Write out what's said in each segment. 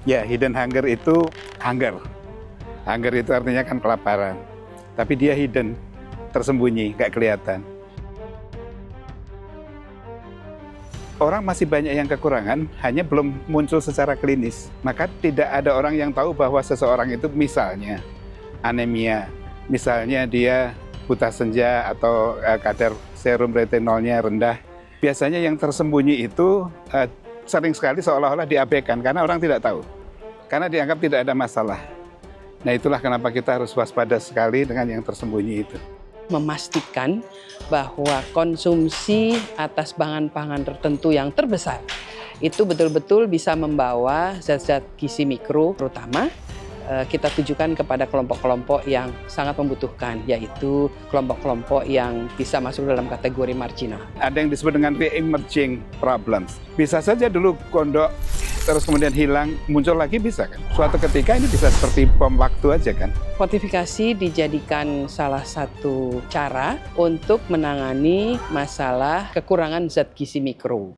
Ya, hidden hunger itu hunger. Hunger itu artinya kan kelaparan. Tapi dia hidden, tersembunyi, nggak kelihatan. Orang masih banyak yang kekurangan, hanya belum muncul secara klinis. Maka tidak ada orang yang tahu bahwa seseorang itu misalnya anemia, misalnya dia buta senja atau kadar serum retinolnya rendah. Biasanya yang tersembunyi itu sering sekali seolah-olah diabaikan karena orang tidak tahu. Karena dianggap tidak ada masalah. Nah itulah kenapa kita harus waspada sekali dengan yang tersembunyi itu. Memastikan bahwa konsumsi atas pangan-pangan tertentu yang terbesar itu betul-betul bisa membawa zat-zat gizi mikro, terutama kita tujukan kepada kelompok-kelompok yang sangat membutuhkan, yaitu kelompok-kelompok yang bisa masuk dalam kategori marginal. Ada yang disebut dengan re-emerging problems. Bisa saja dulu kondok, terus kemudian hilang, muncul lagi bisa kan? Suatu ketika ini bisa seperti bom waktu aja kan? Fortifikasi dijadikan salah satu cara untuk menangani masalah kekurangan zat gizi mikro.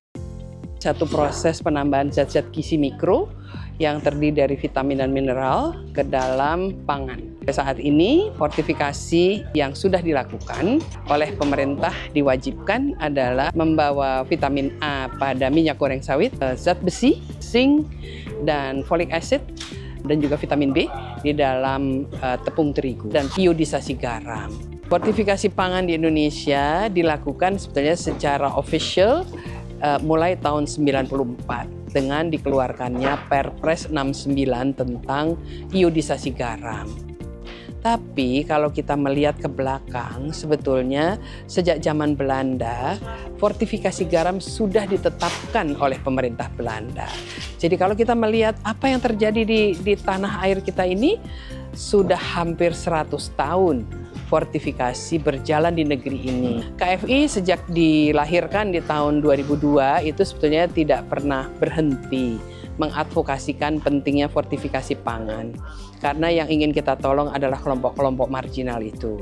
Satu proses penambahan zat-zat gizi mikro yang terdiri dari vitamin dan mineral ke dalam pangan. Saat ini, fortifikasi yang sudah dilakukan oleh pemerintah diwajibkan adalah membawa vitamin A pada minyak goreng sawit, zat besi, zinc, dan folic acid, dan juga vitamin B di dalam tepung terigu, dan iodisasi garam. Fortifikasi pangan di Indonesia dilakukan sebetulnya secara official mulai tahun 94 dengan dikeluarkannya Perpres 69 tentang iodisasi garam. Tapi kalau kita melihat ke belakang, sebetulnya sejak zaman Belanda, fortifikasi garam sudah ditetapkan oleh pemerintah Belanda. Jadi kalau kita melihat apa yang terjadi di tanah air kita ini, sudah hampir 100 tahun fortifikasi berjalan di negeri ini. KFI sejak dilahirkan di tahun 2002 itu sebetulnya tidak pernah berhenti mengadvokasikan pentingnya fortifikasi pangan. Karena yang ingin kita tolong adalah kelompok-kelompok marginal itu,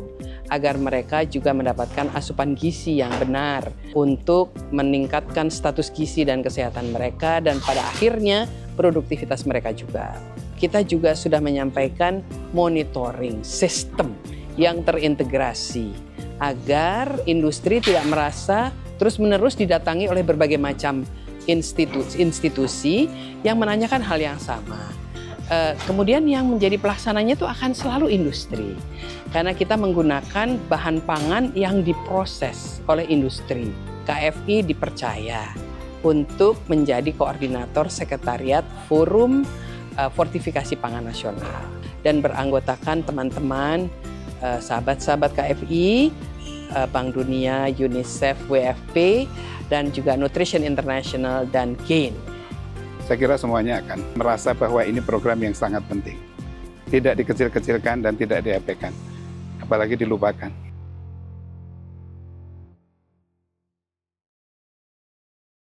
agar mereka juga mendapatkan asupan gizi yang benar untuk meningkatkan status gizi dan kesehatan mereka, dan pada akhirnya produktivitas mereka juga. Kita juga sudah menyampaikan monitoring sistem yang terintegrasi agar industri tidak merasa terus-menerus didatangi oleh berbagai macam institusi yang menanyakan hal yang sama. Kemudian yang menjadi pelaksananya itu akan selalu industri, karena kita menggunakan bahan pangan yang diproses oleh industri. KFI dipercaya untuk menjadi koordinator sekretariat Forum Fortifikasi Pangan Nasional dan beranggotakan teman-teman sahabat-sahabat KFI, Bank Dunia, UNICEF, WFP, dan juga Nutrition International dan GAIN. Saya kira semuanya akan merasa bahwa ini program yang sangat penting. Tidak dikecil-kecilkan dan tidak diabaikan, apalagi dilupakan.